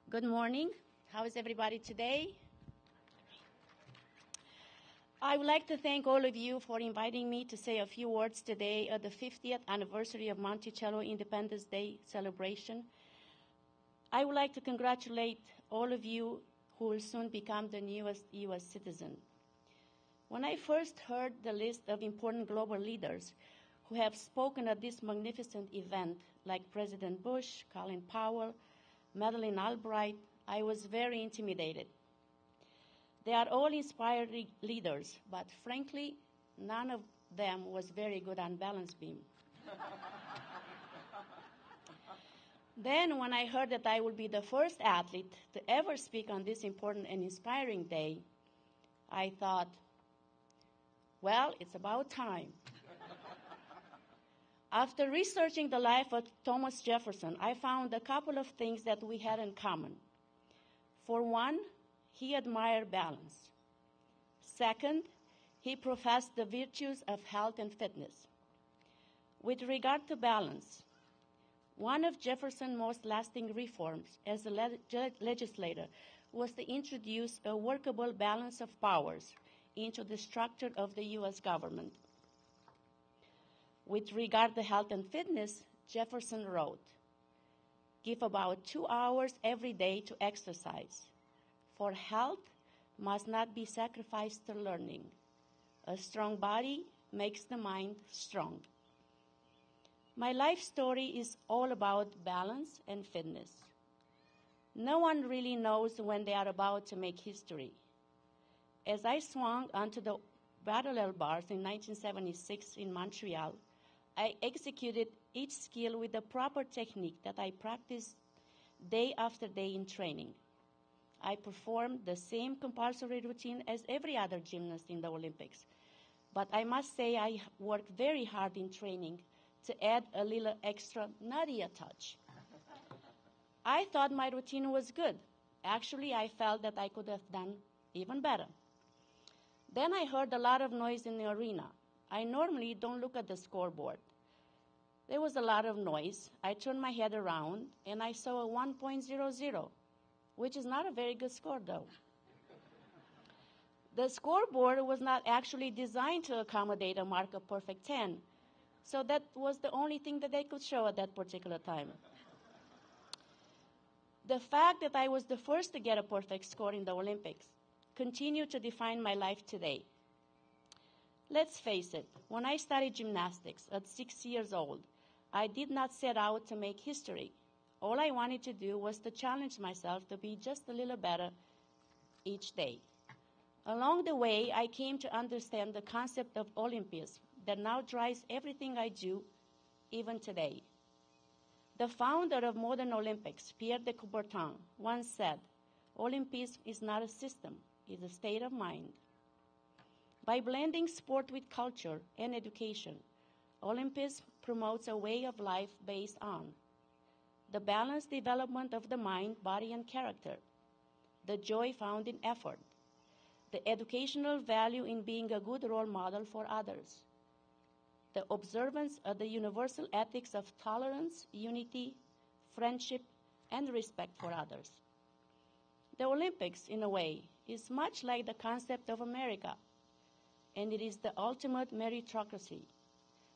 Good morning. How is everybody today? I would like to thank all of you for inviting me to say a few words today at the 50th anniversary of Monticello Independence Day celebration. I would like to congratulate all of you who will soon become the newest U.S. citizen. When I first heard the list of important global leaders who have spoken at this magnificent event, like President Bush, Colin Powell, Madeleine Albright, I was very intimidated. They are all inspired leaders, but frankly, none of them was very good on balance beam. Then, when I heard that I would be the first athlete to ever speak on this important and inspiring day, I thought, well, it's about time. After researching the life of Thomas Jefferson, I found a couple of things that we had in common. For one, he admired balance. Second, he professed the virtues of health and fitness. With regard to balance, one of Jefferson's most lasting reforms as a legislator was to introduce a workable balance of powers into the structure of the U.S. government. With regard to health and fitness, Jefferson wrote, "Give about 2 hours every day to exercise, for health must not be sacrificed to learning. A strong body makes the mind strong." My life story is all about balance and fitness. No one really knows when they are about to make history. As I swung onto the parallel bars in 1976 in Montreal, I executed each skill with the proper technique that I practiced day after day in training. I performed the same compulsory routine as every other gymnast in the Olympics, but I must say I worked very hard in training to add a little extra Nadia touch. I thought my routine was good. Actually, I felt that I could have done even better. Then I heard a lot of noise in the arena. I normally don't look at the scoreboard. There was a lot of noise. I turned my head around, and I saw a 1.00, which is not a very good score, though. The scoreboard was not actually designed to accommodate a mark of perfect 10, so that was the only thing that they could show at that particular time. The fact that I was the first to get a perfect score in the Olympics continued to define my life today. Let's face it, when I studied gymnastics at 6 years old, I did not set out to make history. All I wanted to do was to challenge myself to be just a little better each day. Along the way, I came to understand the concept of Olympism that now drives everything I do, even today. The founder of modern Olympics, Pierre de Coubertin, once said, "Olympism is not a system, it's a state of mind." By blending sport with culture and education, Olympism promotes a way of life based on the balanced development of the mind, body, and character, the joy found in effort, the educational value in being a good role model for others, the observance of the universal ethics of tolerance, unity, friendship, and respect for others. The Olympics, in a way, is much like the concept of America, and it is the ultimate meritocracy.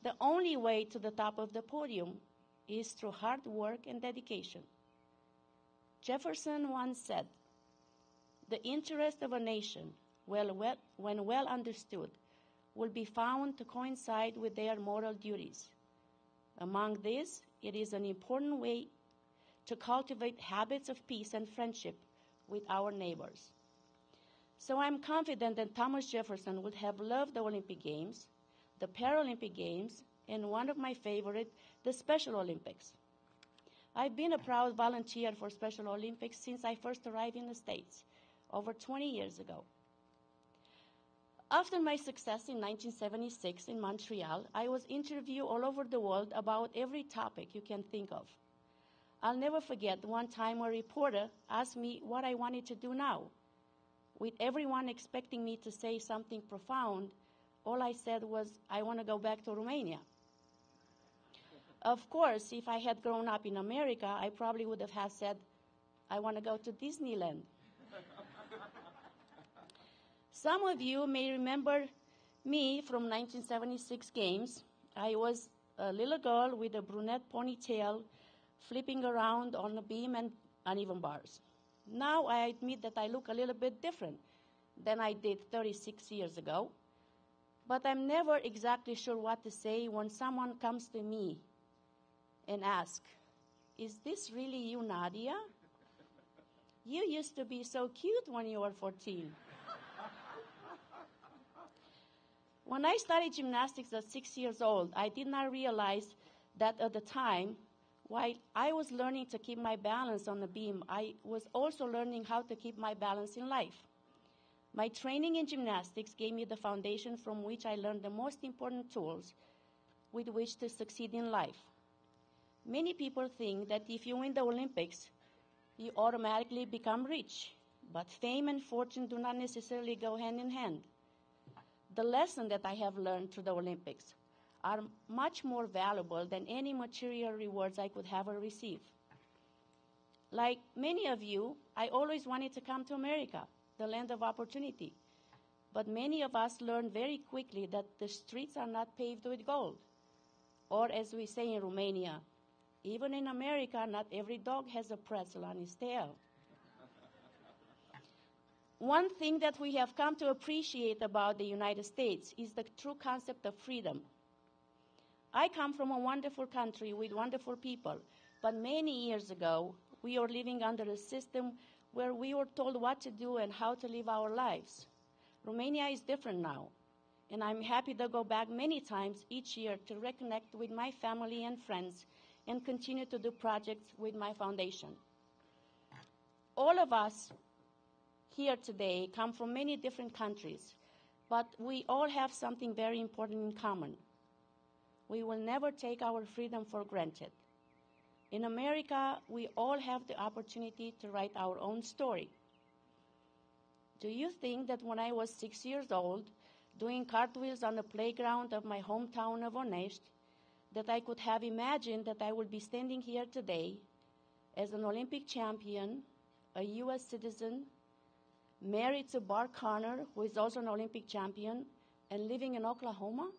The only way to the top of the podium is through hard work and dedication. Jefferson once said, "The interest of a nation, when well understood, will be found to coincide with their moral duties. Among these, it is an important way to cultivate habits of peace and friendship with our neighbors." So I'm confident that Thomas Jefferson would have loved the Olympic Games, the Paralympic Games, and one of my favorite, the Special Olympics. I've been a proud volunteer for Special Olympics since I first arrived in the States, over 20 years ago. After my success in 1976 in Montreal, I was interviewed all over the world about every topic you can think of. I'll never forget one time a reporter asked me what I wanted to do now. With everyone expecting me to say something profound, all I said was, "I want to go back to Romania." Of course, if I had grown up in America, I probably would have said, I want to go to Disneyland. Some of you may remember me from 1976 games. I was a little girl with a brunette ponytail flipping around on the beam and uneven bars. Now I admit that I look a little bit different than I did 36 years ago, but I'm never exactly sure what to say when someone comes to me and asks, "Is this really you, Nadia? You used to be so cute when you were 14. When I started gymnastics at 6 years old, I did not realize that at the time, while I was learning to keep my balance on the beam, I was also learning how to keep my balance in life. My training in gymnastics gave me the foundation from which I learned the most important tools with which to succeed in life. Many people think that if you win the Olympics, you automatically become rich, but fame and fortune do not necessarily go hand in hand. The lesson that I have learned through the Olympics are much more valuable than any material rewards I could ever receive. Like many of you, I always wanted to come to America, the land of opportunity. But many of us learned very quickly that the streets are not paved with gold. Or as we say in Romania, even in America, not every dog has a pretzel on his tail. One thing that we have come to appreciate about the United States is the true concept of freedom. I come from a wonderful country with wonderful people, but many years ago, we were living under a system where we were told what to do and how to live our lives. Romania is different now, and I'm happy to go back many times each year to reconnect with my family and friends and continue to do projects with my foundation. All of us here today come from many different countries, but we all have something very important in common. We will never take our freedom for granted. In America, we all have the opportunity to write our own story. Do you think that when I was 6 years old, doing cartwheels on the playground of my hometown of Onești, that I could have imagined that I would be standing here today as an Olympic champion, a U.S. citizen, married to Bart Connor, who is also an Olympic champion, and living in Oklahoma?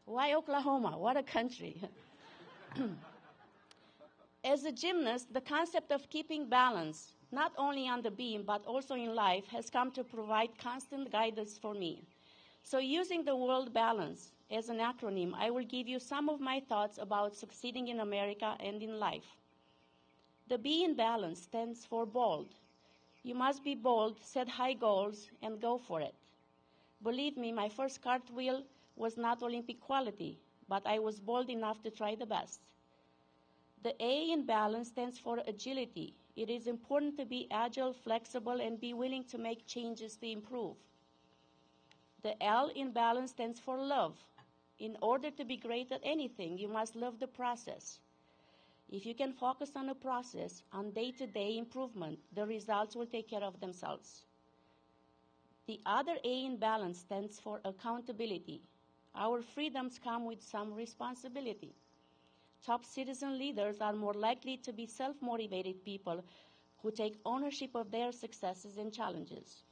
Why Oklahoma? What a country. As a gymnast, the concept of keeping balance, not only on the beam, but also in life, has come to provide constant guidance for me. So using the word balance as an acronym, I will give you some of my thoughts about succeeding in America and in life. The B in balance stands for bold. You must be bold, set high goals, and go for it. Believe me, my first cartwheel was not Olympic quality, but I was bold enough to try the best. The A in balance stands for agility. It is important to be agile, flexible, and be willing to make changes to improve. The L in balance stands for love. In order to be great at anything, you must love the process. If you can focus on the process, on day-to-day improvement, the results will take care of themselves. The other A in balance stands for accountability. Our freedoms come with some responsibility. Top citizen leaders are more likely to be self-motivated people who take ownership of their successes and challenges.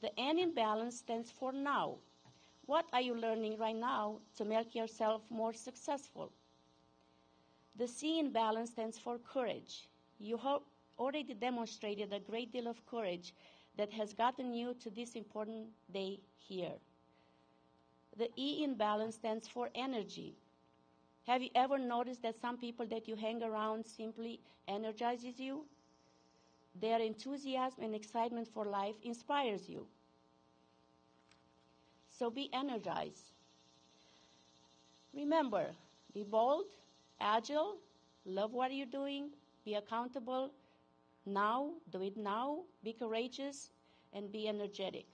The N in balance stands for now. What are you learning right now to make yourself more successful? The C in balance stands for courage. You have already demonstrated a great deal of courage that has gotten you to this important day here. The E in balance stands for energy. Have you ever noticed that some people that you hang around simply energizes you? Their enthusiasm and excitement for life inspires you. So be energized. Remember, be bold, agile, love what you're doing, be accountable. Now, do it now, be courageous, and be energetic.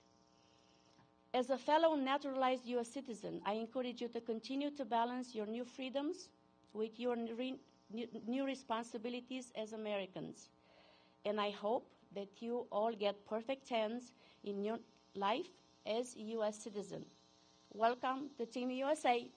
As a fellow naturalized U.S. citizen, I encourage you to continue to balance your new freedoms with your new responsibilities as Americans. And I hope that you all get perfect 10s in your life as a U.S. citizen. Welcome to Team USA.